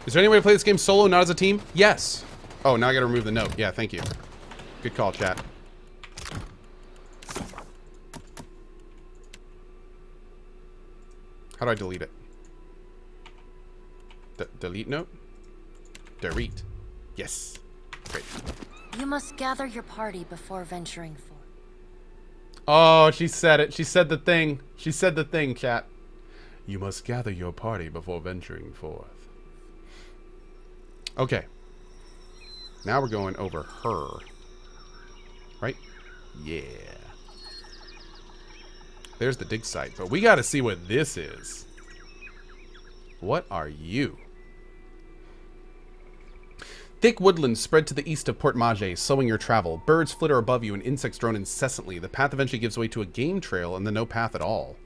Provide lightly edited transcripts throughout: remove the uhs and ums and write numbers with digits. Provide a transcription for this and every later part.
Is there any way to play this game solo, not as a team? Yes. Oh, now I gotta remove the note. Yeah, thank you. Good call, chat. How do I delete it? Delete note? Delete. Yes. Great. You must gather your party before venturing forth. Oh, she said it. She said the thing. She said the thing, chat. You must gather your party before venturing forth. Okay. Now we're going over her. Right? Yeah. There's the dig site, but we gotta see what this is. What are you? Thick woodlands spread to the east of Port Mage, slowing your travel. Birds flitter above you and insects drone incessantly. The path eventually gives way to a game trail and then no path at all.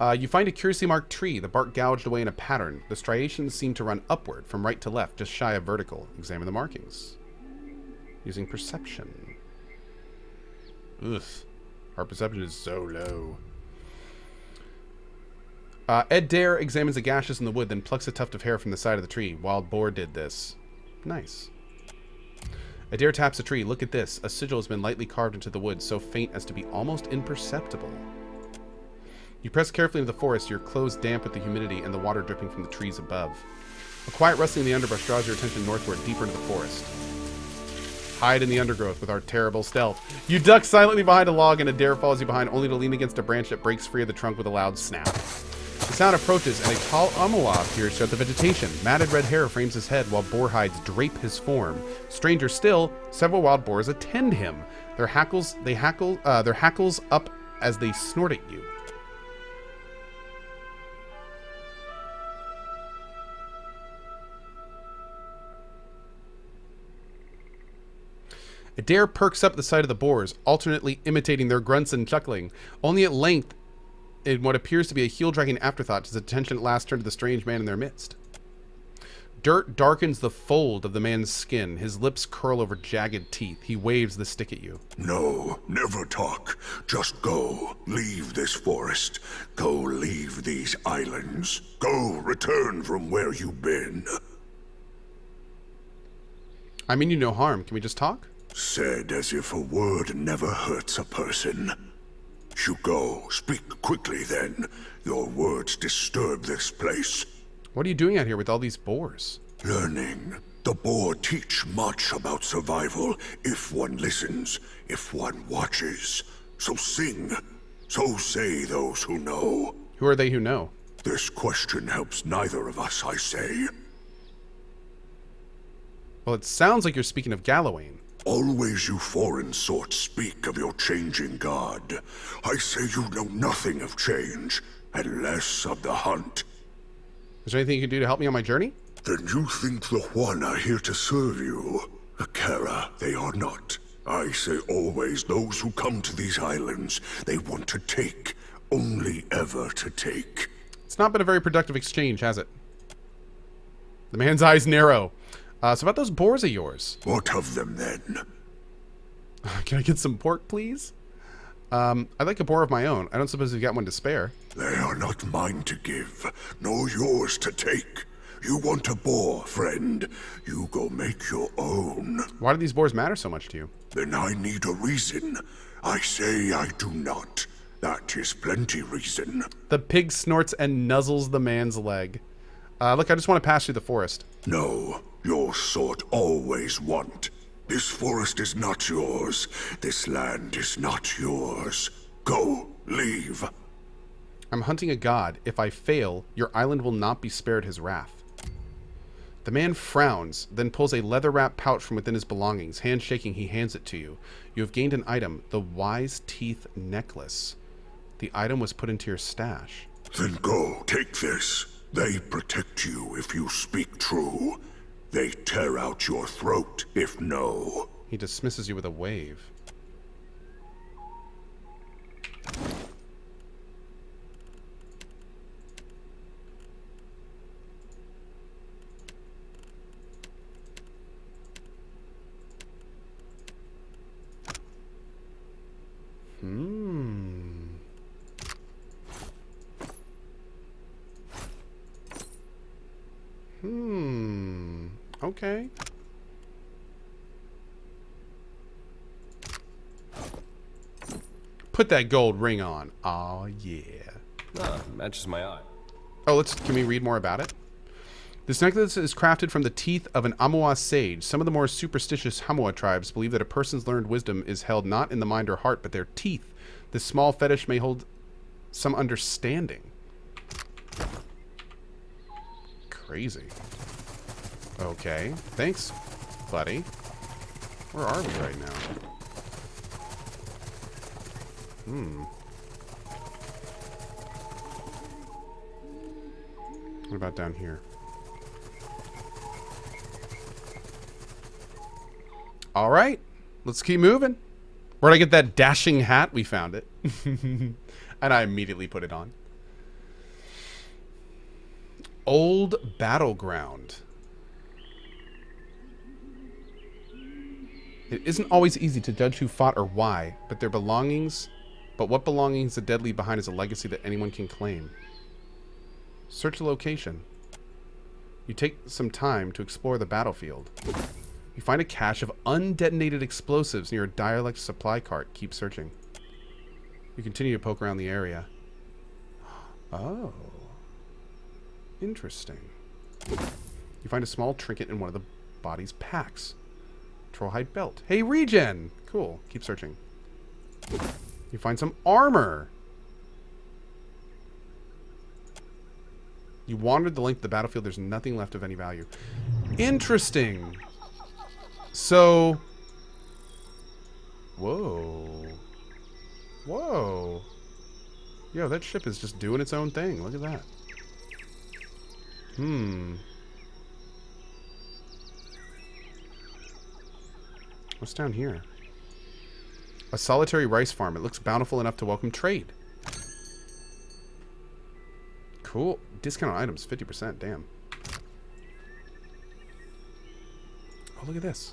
You find a curiously marked tree, the bark gouged away in a pattern. The striations seem to run upward from right to left, just shy of vertical. Examine the markings. Using perception. Ugh. Our perception is so low. Ed Dare examines the gashes in the wood, then plucks a tuft of hair from the side of the tree. Wild Boar did this. Nice. Adair taps a tree. Look at this. A sigil has been lightly carved into the wood, so faint as to be almost imperceptible. You press carefully into the forest, your clothes damp with the humidity and the water dripping from the trees above. A quiet rustling in the underbrush draws your attention northward, deeper into the forest. Hide in the undergrowth with our terrible stealth. You duck silently behind a log and Adair follows you behind, only to lean against a branch that breaks free of the trunk with a loud snap. The sound approaches, and a tall Omawa appears throughout the vegetation. Matted red hair frames his head, while boar hides drape his form. Stranger still, several wild boars attend him. Their hackles up as they snort at you. Adair perks up the sight of the boars, alternately imitating their grunts and chuckling. Only at length, in what appears to be a heel-dragging afterthought, does attention at last turn to the strange man in their midst. Dirt darkens the fold of the man's skin. His lips curl over jagged teeth. He waves the stick at you. No, never talk. Just go. Leave this forest. Go leave these islands. Go return from where you've been. I mean you no harm. Can we just talk? Said as if a word never hurts a person. You go. Speak quickly then. Your words disturb this place. What are you doing out here with all these boars? Learning. The boar teach much about survival if one listens, if one watches. So sing. So say those who know. Who are they who know? This question helps neither of us, I say. Well, it sounds like you're speaking of Gallowayne. Always you foreign sorts speak of your changing god. I say you know nothing of change, and less of the hunt. Is there anything you can do to help me on my journey? Then you think the Juana here to serve you? Akara, they are not. I say always those who come to these islands, they want to take, only ever to take. It's not been a very productive exchange, has it? The man's eyes narrow. So about those boars of yours. What of them then? Can I get some pork, please? I'd like a boar of my own. I don't suppose you've got one to spare. They are not mine to give, nor yours to take. You want a boar, friend. You go make your own. Why do these boars matter so much to you? Then I need a reason. I say I do not. That is plenty reason. The pig snorts and nuzzles the man's leg. Look, I just want to pass through the forest. No, your sort always want. This forest is not yours. This land is not yours. Go, leave. I'm hunting a god. If I fail, your island will not be spared his wrath. The man frowns, then pulls a leather-wrapped pouch from within his belongings. Hand shaking, he hands it to you. You have gained an item, the Wise Teeth Necklace. The item was put into your stash. Then go, take this. They protect you if you speak true. They tear out your throat if no. He dismisses you with a wave. Okay. Put that gold ring on. Oh yeah. Ah, matches my eye. Oh, can we read more about it? This necklace is crafted from the teeth of an Amua sage. Some of the more superstitious Hamua tribes believe that a person's learned wisdom is held not in the mind or heart, but their teeth. This small fetish may hold some understanding. Crazy. Okay. Thanks, buddy. Where are we right now? What about down here? All right. Let's keep moving. Where'd I get that dashing hat? We found it. And I immediately put it on. Old battleground. It isn't always easy to judge who fought or why, but their belongings... But what belongings the dead leave behind is a legacy that anyone can claim. Search the location. You take some time to explore the battlefield. You find a cache of undetonated explosives near a dialect supply cart. Keep searching. You continue to poke around the area. Oh. Interesting. You find a small trinket in one of the body's packs. Trollhide belt. Hey, regen! Cool. Keep searching. You find some armor. You wandered the length of the battlefield. There's nothing left of any value. Interesting. So... Whoa. Whoa. Yo, that ship is just doing its own thing. Look at that. What's down here? A solitary rice farm. It looks bountiful enough to welcome trade. Cool. Discount on items, 50%. Damn. Oh, look at this.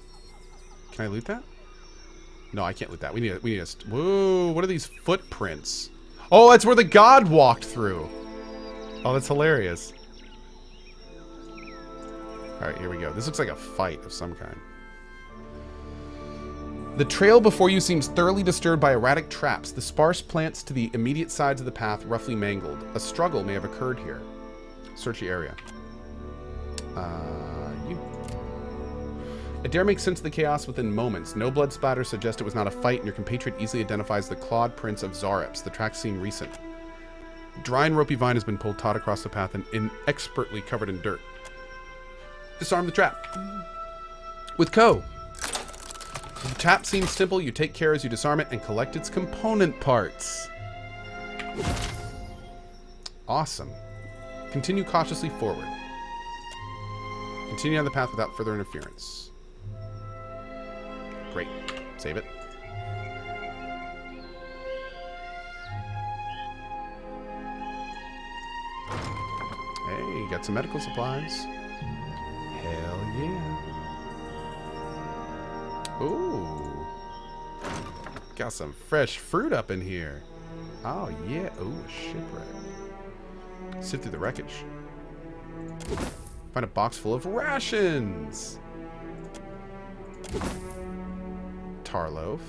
Can I loot that? No, I can't loot that. We need a... Whoa, what are these footprints? Oh, that's where the god walked through. Oh, that's hilarious. Alright, here we go. This looks like a fight of some kind. The trail before you seems thoroughly disturbed by erratic traps. The sparse plants to the immediate sides of the path roughly mangled. A struggle may have occurred here. Search the area. You. Adair makes sense of the chaos within moments. No blood splatter suggests it was not a fight, and your compatriot easily identifies the clawed prints of Zareps. The tracks seem recent. Dry and ropey vine has been pulled taut across the path and inexpertly covered in dirt. Disarm the trap. With Cohh. The trap seems simple. You take care as you disarm it and collect its component parts. Awesome. Continue cautiously forward. Continue on the path without further interference. Great. Save it. Hey, got some medical supplies. Hell yeah. Ooh. Got some fresh fruit up in here. Oh, yeah. Ooh, a shipwreck. Sift through the wreckage. Find a box full of rations. Tar loaf.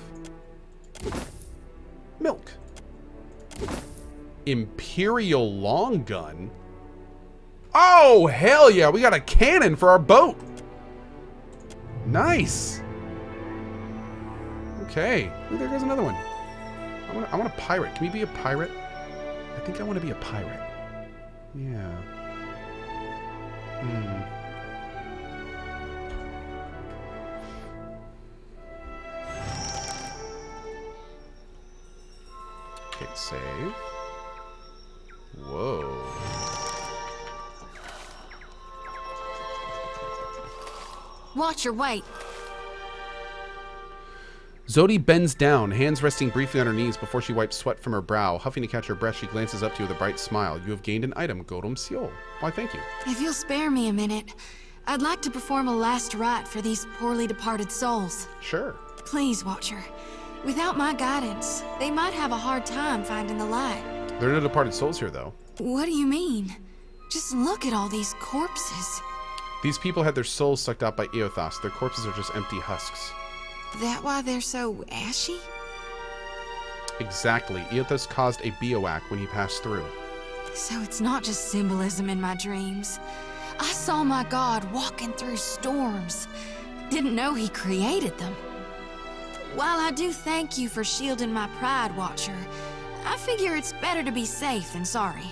Milk. Imperial long gun. Oh, hell yeah. We got a cannon for our boat. Nice. Okay. Ooh, there goes another one. I want a pirate. Can we be a pirate? I think I want to be a pirate. Yeah. Okay, save. Whoa. Watch your weight. Zodi bends down, hands resting briefly on her knees before she wipes sweat from her brow. Huffing to catch her breath, she glances up to you with a bright smile. You have gained an item, Godum Seal. Why, thank you. If you'll spare me a minute, I'd like to perform a last rite for these poorly departed souls. Sure. Please, Watcher. Without my guidance, they might have a hard time finding the light. There are no departed souls here, though. What do you mean? Just look at all these corpses. These people had their souls sucked out by Eothas. Their corpses are just empty husks. That why they're so ashy? Exactly. Eothas caused a bioac when he passed through. So it's not just symbolism in my dreams. I saw my god walking through storms. Didn't know he created them. While I do thank you for shielding my pride, Watcher, I figure it's better to be safe than sorry.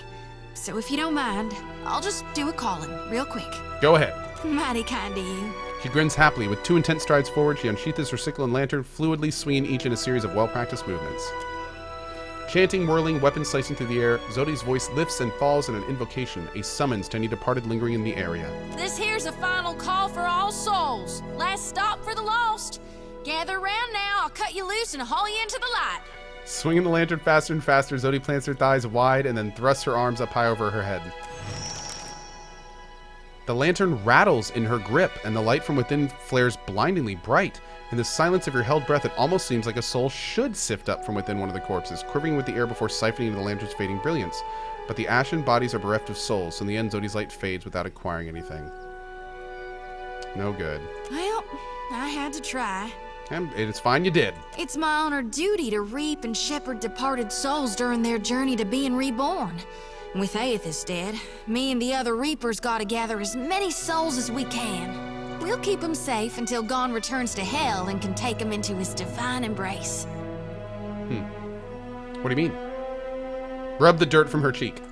So if you don't mind, I'll just do a calling real quick. Go ahead. Mighty kind of you. She grins happily. With 2 intense strides forward, she unsheathes her sickle and lantern, fluidly swinging each in a series of well-practiced movements. Chanting, whirling, weapons slicing through the air, Zodi's voice lifts and falls in an invocation, a summons to any departed lingering in the area. This here's a final call for all souls. Last stop for the lost. Gather around now, I'll cut you loose and haul you into the light. Swinging the lantern faster and faster, Zodi plants her thighs wide and then thrusts her arms up high over her head. The lantern rattles in her grip, and the light from within flares blindingly bright. In the silence of your held breath, it almost seems like a soul should sift up from within one of the corpses, quivering with the air before siphoning into the lantern's fading brilliance. But the ashen bodies are bereft of souls, so in the end, Zodi's light fades without acquiring anything. No good. Well, I had to try. And it's fine you did. It's my honored duty to reap and shepherd departed souls during their journey to being reborn. With Aethys dead, me and the other reapers gotta gather as many souls as we can. We'll keep them safe until Gon returns to hell and can take them into his divine embrace. What do you mean? Rub the dirt from her cheek.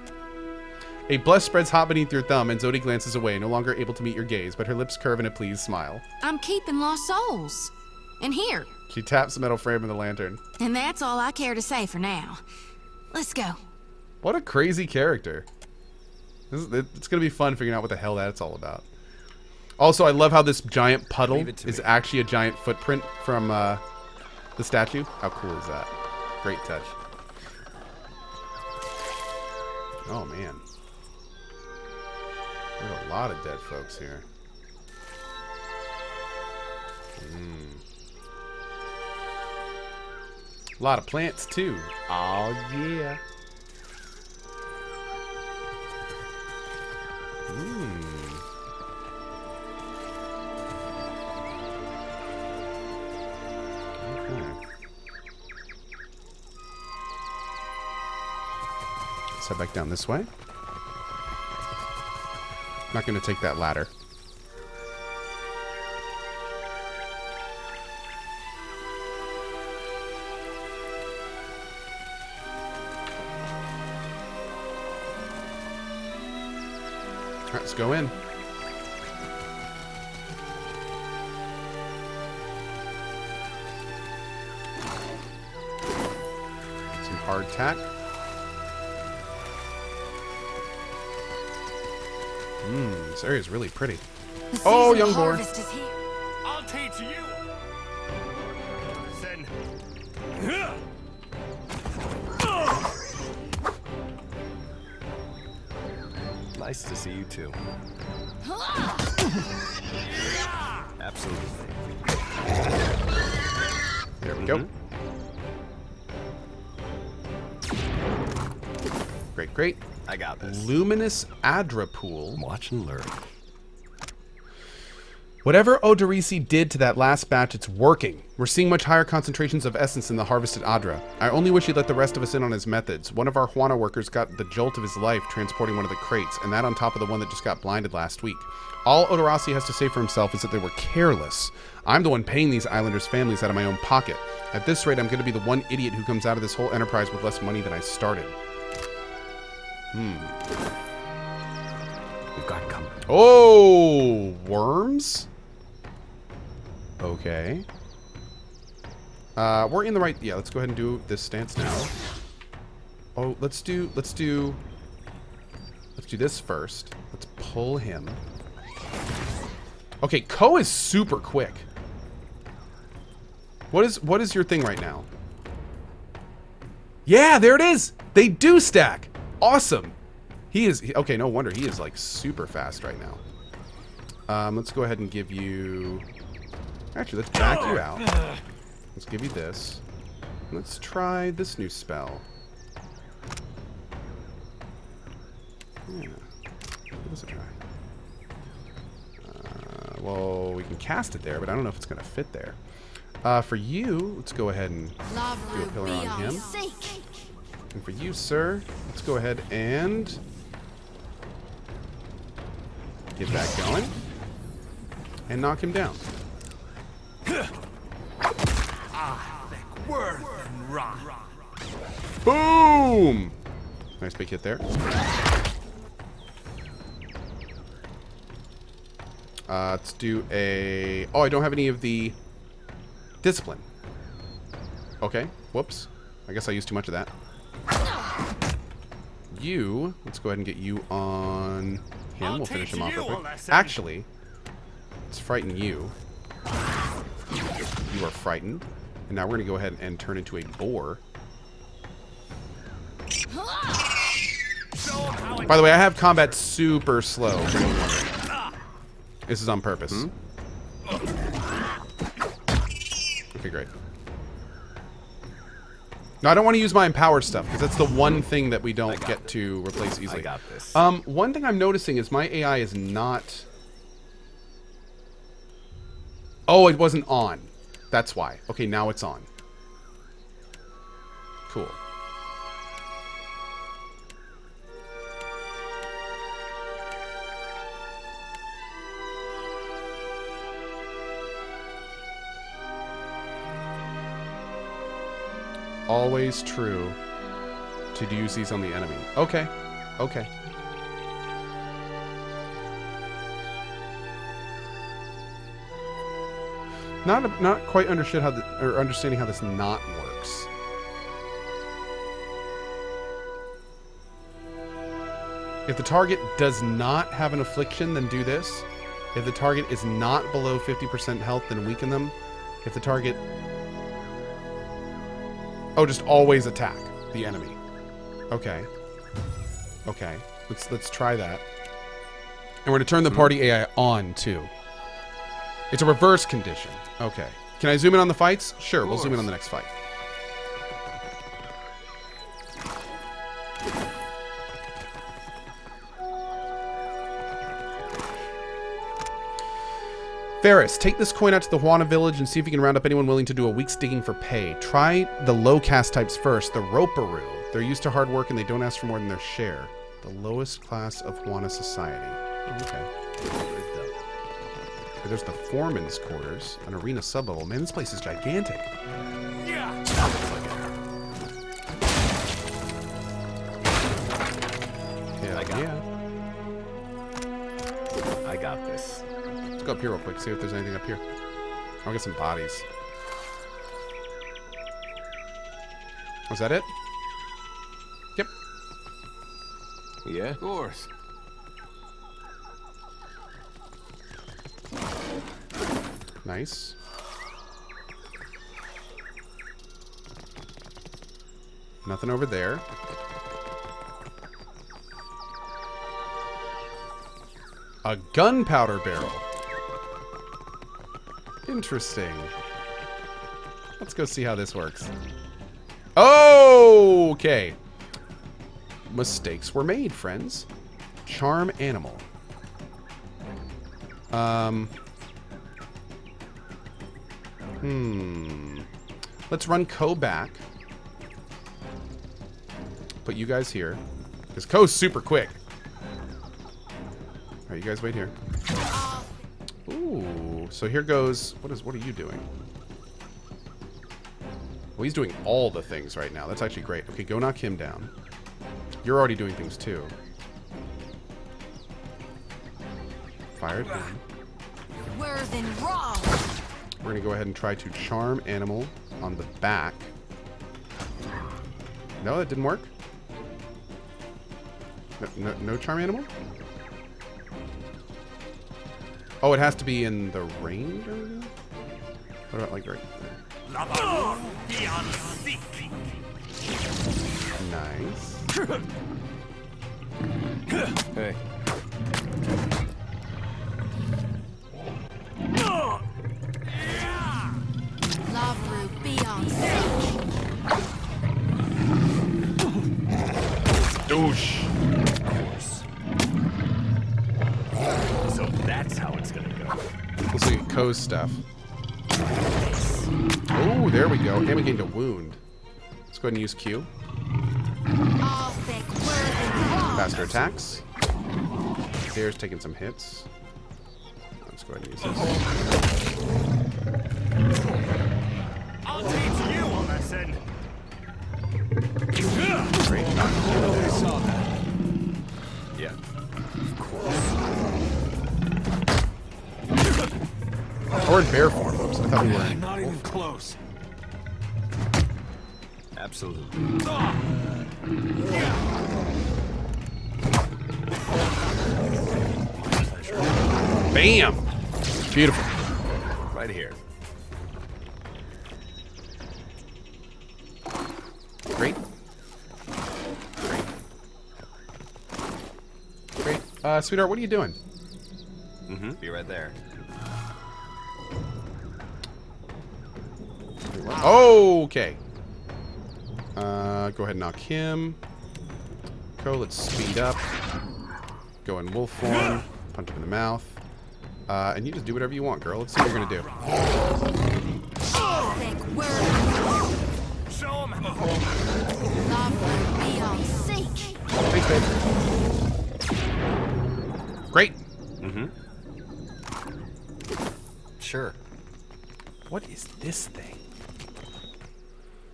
A blush spreads hot beneath your thumb, and Zodi glances away, no longer able to meet your gaze, but her lips curve in a pleased smile. I'm keeping lost souls. And here. She taps the metal frame of the lantern. And that's all I care to say for now. Let's go. What a crazy character. It's going to be fun figuring out what the hell that's all about. Also, I love how this giant puddle is actually a giant footprint from the statue. How cool is that? Great touch. Oh, man. There's a lot of dead folks here. A lot of plants, too. Oh, yeah. Okay. Let's head back down this way. Not going to take that ladder. Alright, let's go in. Some hardtack. This area is really pretty. Oh, young boar. I'll teach you. Then. Nice to see you too. Absolutely. There we go. Great, great. I got this. Luminous Adra pool. Watch and learn. Whatever Odorisi did to that last batch, it's working. We're seeing much higher concentrations of essence in the harvested Adra. I only wish he'd let the rest of us in on his methods. One of our Juana workers got the jolt of his life transporting one of the crates, and that on top of the one that just got blinded last week. All Odorasi has to say for himself is that they were careless. I'm the one paying these islanders' families out of my own pocket. At this rate, I'm going to be the one idiot who comes out of this whole enterprise with less money than I started. We've got company. Oh, worms? Okay. We're in the right. Yeah, let's go ahead and do this stance now. Oh, let's do this first. Let's pull him. Okay, Cohh is super quick. What is your thing right now? Yeah, there it is. They do stack. Awesome. Okay, no wonder he is like super fast right now. Let's go ahead and give you. Actually, let's back you out. Let's give you this. Let's try this new spell. Yeah. Give this a try. Well, we can cast it there, but I don't know if it's going to fit there. For you, let's go ahead and do a pillar on him. And for you, sir, let's go ahead and get that going. And knock him down. Boom! Nice big hit there. Let's do a... Oh, I don't have any of the discipline. Okay. Whoops. I guess I used too much of that. You... Let's go ahead and get you on him. We'll finish him off real quick. Actually, let's frighten you. You are frightened. And now we're going to go ahead and turn into a boar. By the way, I have combat super slow. For anyone wondering. This is on purpose. Okay, great. No, I don't want to use my empowered stuff, because that's the one thing that we don't get to replace easily. I got this. One thing I'm noticing is my AI is not... Oh, it wasn't on. That's why. Okay, now it's on. Cool. Always true to use these on the enemy. Okay. Okay. Not quite understood how understanding how this knot works. If the target does not have an affliction, then do this. If the target is not below 50% health, then weaken them. If the target... Oh, just always attack the enemy. Okay. Okay. Let's try that. And we're going to turn the party AI on, too. It's a reverse condition. Okay. Can I zoom in on the fights? Sure, we'll zoom in on the next fight. Ferris, take this coin out to the Juana village and see if you can round up anyone willing to do a week's digging for pay. Try the low caste types first, the Roparoo. They're used to hard work and they don't ask for more than their share. The lowest class of Juana society. Okay. There's the foreman's quarters, an arena sublevel. Man, this place is gigantic. Yeah. I got this. Let's go up here real quick, see if there's anything up here. I'll get some bodies. Was that it? Yep. Yeah, of course. Nice. Nothing over there. A gunpowder barrel. Interesting. Let's go see how this works. Oh, okay. Mistakes were made, friends. Charm animal. Let's run Cohh back. Put you guys here. Because Cohh's super quick. Alright, you guys wait here. Ooh, so here goes... What are you doing? Well, he's doing all the things right now. That's actually great. Okay, go knock him down. You're already doing things too. Fired him. Worth and raw. We're gonna go ahead and try to charm animal on the back. No, that didn't work. No charm animal? Oh, it has to be in the range? What about like right there? Nice. Hey. Love be on Douche. So that's how it's gonna go. Let's look at Cohh's stuff. Oh, there we go. And we gained a wound. Let's go ahead and use Q. Faster attacks. There's taking some hits. Let's go ahead and use this. I'll teach you a lesson. Great. They saw that. Yeah. Or in bear form. Oops, I thought we were in. Not even close. Absolutely. Bam! Beautiful. Right here. Great. Great. Sweetheart, what are you doing? Be right there. Okay. Go ahead and knock him. Cohh, let's speed up. Go in wolf form. Punch him in the mouth. And you just do whatever you want, girl. Let's see what you're gonna do. Show 'em. Thanks, babe. Great. Sure. What is this thing?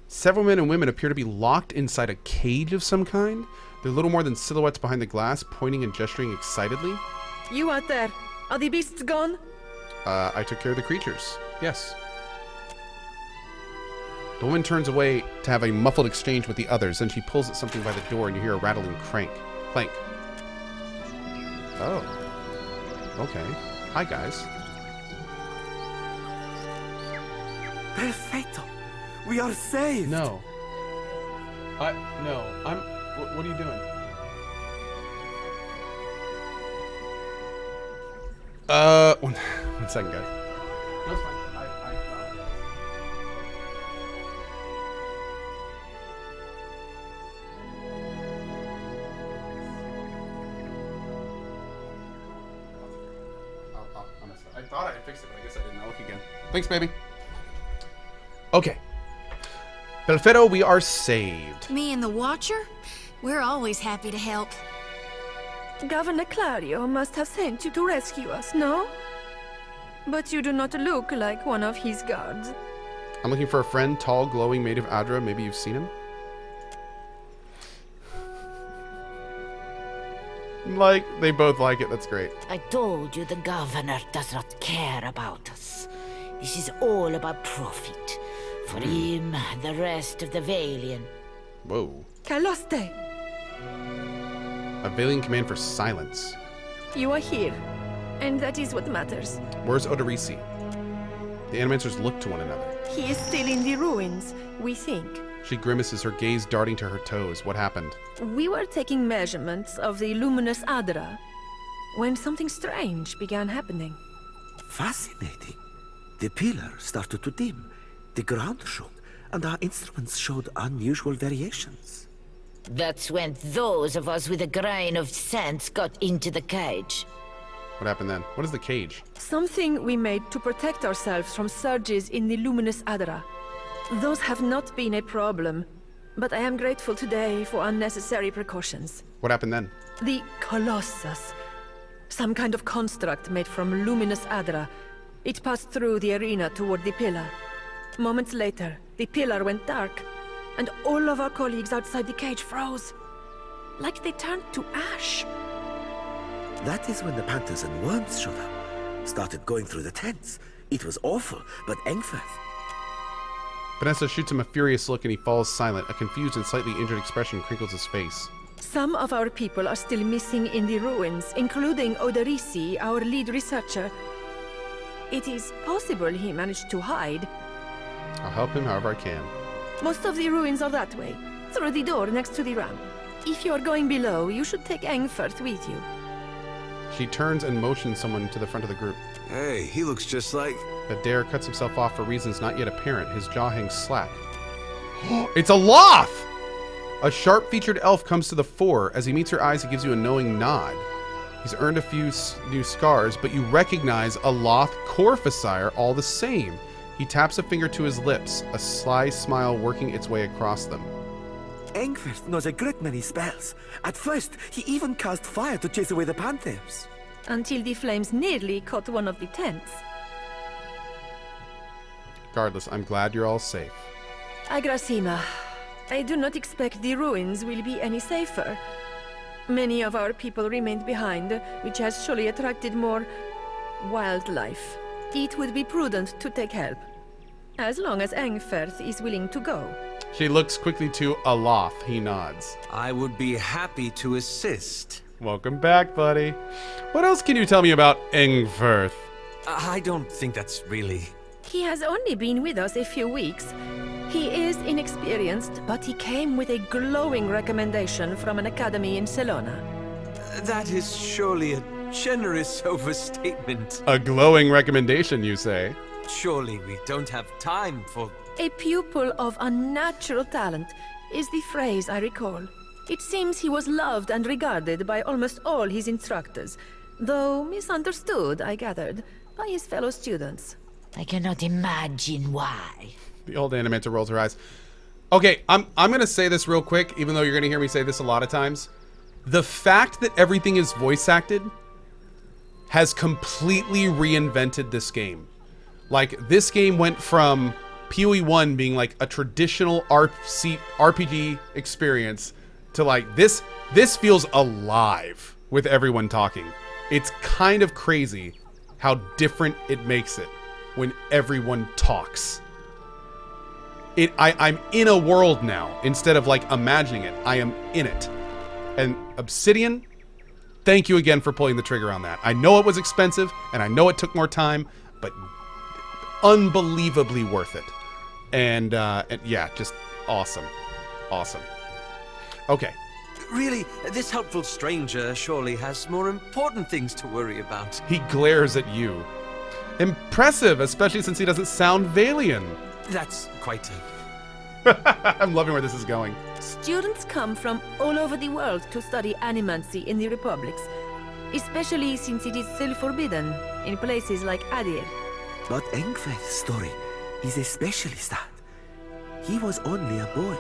Several men and women appear to be locked inside a cage of some kind. They're little more than silhouettes behind the glass, pointing and gesturing excitedly. You out there, are the beasts gone? I took care of the creatures. Yes. The woman turns away to have a muffled exchange with the others. Then she pulls at something by the door, and you hear a rattling clank. Oh. Okay. Hi, guys. Perfecto. We are saved. No. No. What are you doing? One second, guys. No, it's fine. I thought I had fixed it, but I guess I didn't. I'll look again. Thanks, baby. Okay. Belfero, we are saved. Me and the Watcher? We're always happy to help. Governor Claudio must have sent you to rescue us, no? But you do not look like one of his guards. I'm looking for a friend, tall, glowing, made of Adra. Maybe you've seen him? Like, they both like it. That's great. I told you the governor does not care about us. This is all about profit. For him, the rest of the Valian. Whoa. Caloste, A Valian command for silence. you are here, and that is what matters. Where's Odorisi? The animators look to one another. He is still in the ruins, we think. She grimaces, her gaze darting to her toes. What happened? We were taking measurements of the luminous Adra when something strange began happening. Fascinating. The pillar started to dim, the ground shook, and our instruments showed unusual variations. That's when those of us with a grain of sense got into the cage. What happened then? What is the cage? Something we made to protect ourselves from surges in the luminous Adra. Those have not been a problem, but I am grateful today for unnecessary precautions. What happened then? The colossus. Some kind of construct made from luminous Adra. It passed through the arena toward the pillar. Moments later, the pillar went dark, and all of our colleagues outside the cage froze. Like they turned to ash. That is when the panthers and worms showed up. Started going through the tents. It was awful, but Engfirth. Vanessa shoots him a furious look and he falls silent. A confused and slightly injured expression crinkles his face. Some of our people are still missing in the ruins, including Odorisi, our lead researcher. It is possible he managed to hide. I'll help him however I can. Most of the ruins are that way, through the door next to the ramp. If you are going below, you should take Engfirth with you. She turns and motions someone to the front of the group. Hey, he looks just like... Adair cuts himself off for reasons not yet apparent. His jaw hangs slack. It's Aloth! A sharp-featured elf comes to the fore. As he meets her eyes, he gives you a knowing nod. He's earned a few new scars, but you recognize Aloth Corphysire all the same. He taps a finger to his lips, a sly smile working its way across them. Engfirth knows a great many spells. At first, he even cast fire to chase away the panthers. Until the flames nearly caught one of the tents. Regardless, I'm glad you're all safe. Agrasima, I do not expect the ruins will be any safer. Many of our people remained behind, which has surely attracted more wildlife. It would be prudent to take help, as long as Engfirth is willing to go. She looks quickly to Aloth. He nods. I would be happy to assist. Welcome back, buddy. What else can you tell me about Engfirth? I don't think that's really... He has only been with us a few weeks. He is inexperienced, but he came with a glowing recommendation from an academy in Celona. That is surely a generous overstatement. A glowing recommendation, you say? Surely we don't have time for... A pupil of unnatural talent is the phrase I recall. It seems he was loved and regarded by almost all his instructors, though misunderstood, I gathered, by his fellow students. I cannot imagine why. The old animator rolls her eyes. Okay, I'm gonna say this real quick, even though you're gonna hear me say this a lot of times. The fact that everything is voice acted has completely reinvented this game. Like, this game went from PoE 1 being like a traditional RPG experience to like this feels alive with everyone talking. It's kind of crazy how different it makes it when everyone talks. I'm in a world now instead of like imagining it. I am in it. And Obsidian, thank you again for pulling the trigger on that. I know it was expensive and I know it took more time, but unbelievably worth it. And yeah, just awesome. Awesome. Okay. Really, this helpful stranger surely has more important things to worry about. He glares at you. Impressive, especially since he doesn't sound Valian. That's quite I'm loving where this is going. Students come from all over the world to study animancy in the Republics, especially since it is still forbidden in places like Adir. But Engfirth's story is especially sad. He was only a boy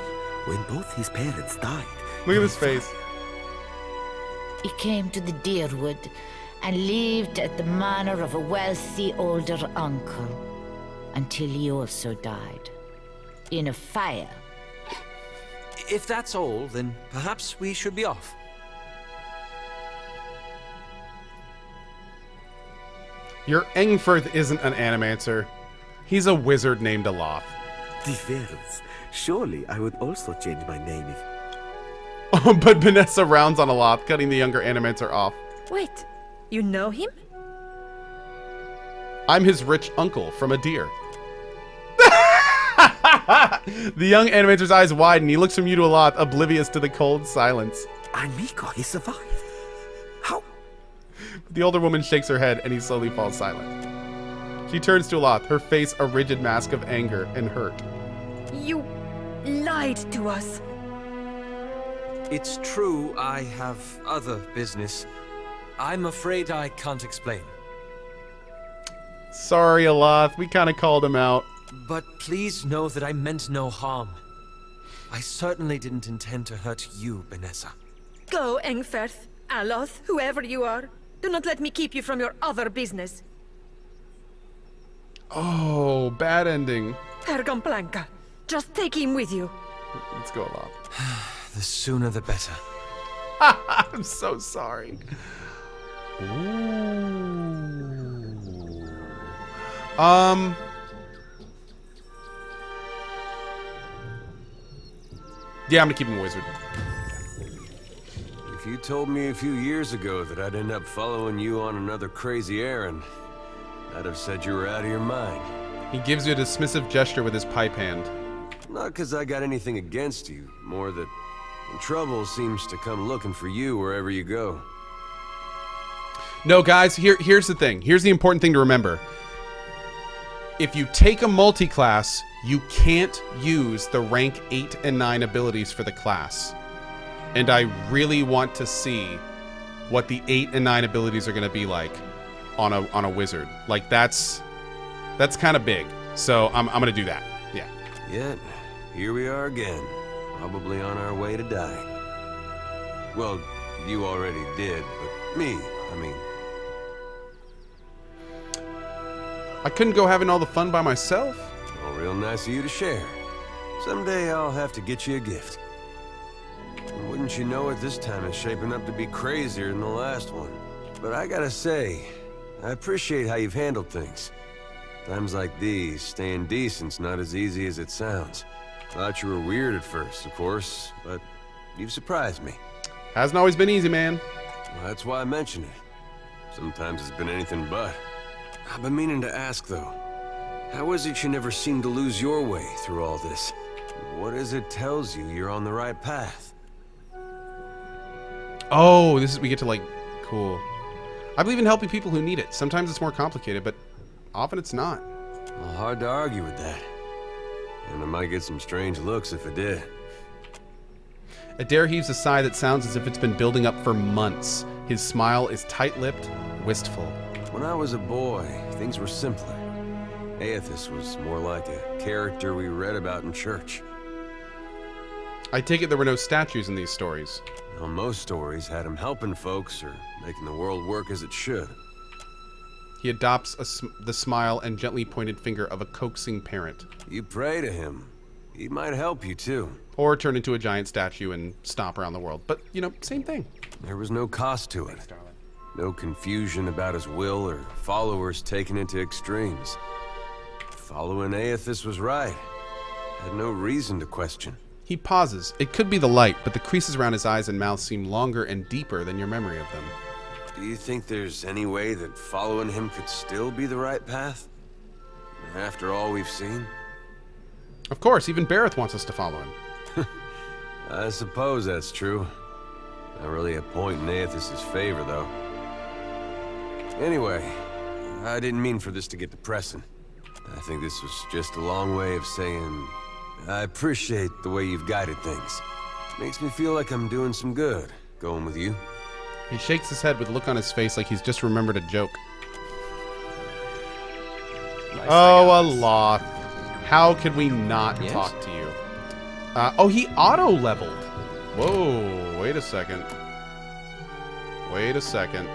when both his parents died. Look at his face. He came to the Deerwood and lived at the manor of a wealthy older uncle until he also died in a fire. If that's all, then perhaps we should be off. Your Engfirth isn't an animator. He's a wizard named Aloth. Difference. Surely I would also change my name if... Oh, but Vanessa rounds on Aloth, cutting the younger animator off. Wait, you know him? I'm his rich uncle from Adir. The young animator's eyes widen. He looks from you to Aloth, oblivious to the cold silence. Amico, he survived. How? The older woman shakes her head and he slowly falls silent. She turns to Aloth, her face a rigid mask of anger and hurt. You lied to us. It's true, I have other business. I'm afraid I can't explain. Sorry, Aloth. We kind of called him out. But please know that I meant no harm. I certainly didn't intend to hurt you, Vanessa. Go, Engfirth, Aloth, whoever you are. Do not let me keep you from your other business. Oh, bad ending. Ergon Blanca, just take him with you. Let's go, Aloth. The sooner the better. I'm so sorry. Ooh. Yeah, I'm gonna keep him a wizard. If you told me a few years ago that I'd end up following you on another crazy errand, I'd have said you were out of your mind. He gives you a dismissive gesture with his pipe hand. Not because I got anything against you, more that trouble seems to come looking for you wherever you go. No, guys, here's the thing. Here's the important thing to remember. If you take a multi-class, you can't use the rank 8 and 9 abilities for the class. And I really want to see what the 8 and 9 abilities are going to be like on a wizard. Like, that's kind of big. So I'm going to do that. Yeah. Yet, here we are again. Probably on our way to die. Well, you already did, but me, I mean... I couldn't go having all the fun by myself. Well, real nice of you to share. Someday I'll have to get you a gift. And wouldn't you know it, this time is shaping up to be crazier than the last one. But I gotta say, I appreciate how you've handled things. Times like these, staying decent's not as easy as it sounds. Thought you were weird at first, of course, but you've surprised me. Hasn't always been easy, man. Well, that's why I mention it. Sometimes it's been anything but. I've been meaning to ask, though. How is it you never seem to lose your way through all this? What is it tells you you're on the right path? Oh, we get to, like, cool. I believe in helping people who need it. Sometimes it's more complicated, but often it's not. Well, hard to argue with that. And I might get some strange looks if I did. Adair heaves a sigh that sounds as if it's been building up for months. His smile is tight-lipped, wistful. When I was a boy, things were simpler. Aethys was more like a character we read about in church. I take it there were no statues in these stories. Well, most stories had him helping folks or making the world work as it should. He adopts the smile and gently pointed finger of a coaxing parent. You pray to him. He might help you, too. Or turn into a giant statue and stomp around the world. But, you know, same thing. There was no cost to it. No confusion about his will or followers taken into extremes. Following Aethys was right. Had no reason to question. He pauses. It could be the light, but the creases around his eyes and mouth seem longer and deeper than your memory of them. Do you think there's any way that following him could still be the right path? After all we've seen? Of course, even Bareth wants us to follow him. I suppose that's true. Not really a point in Aethys' favor, though. Anyway, I didn't mean for this to get depressing. I think this was just a long way of saying I appreciate the way you've guided things. Makes me feel like I'm doing some good, going with you. He shakes his head with a look on his face like he's just remembered a joke. Nice. Oh, Aloth. How could we not talk to you? Oh, he auto-leveled. Whoa, wait a second. Wait a second.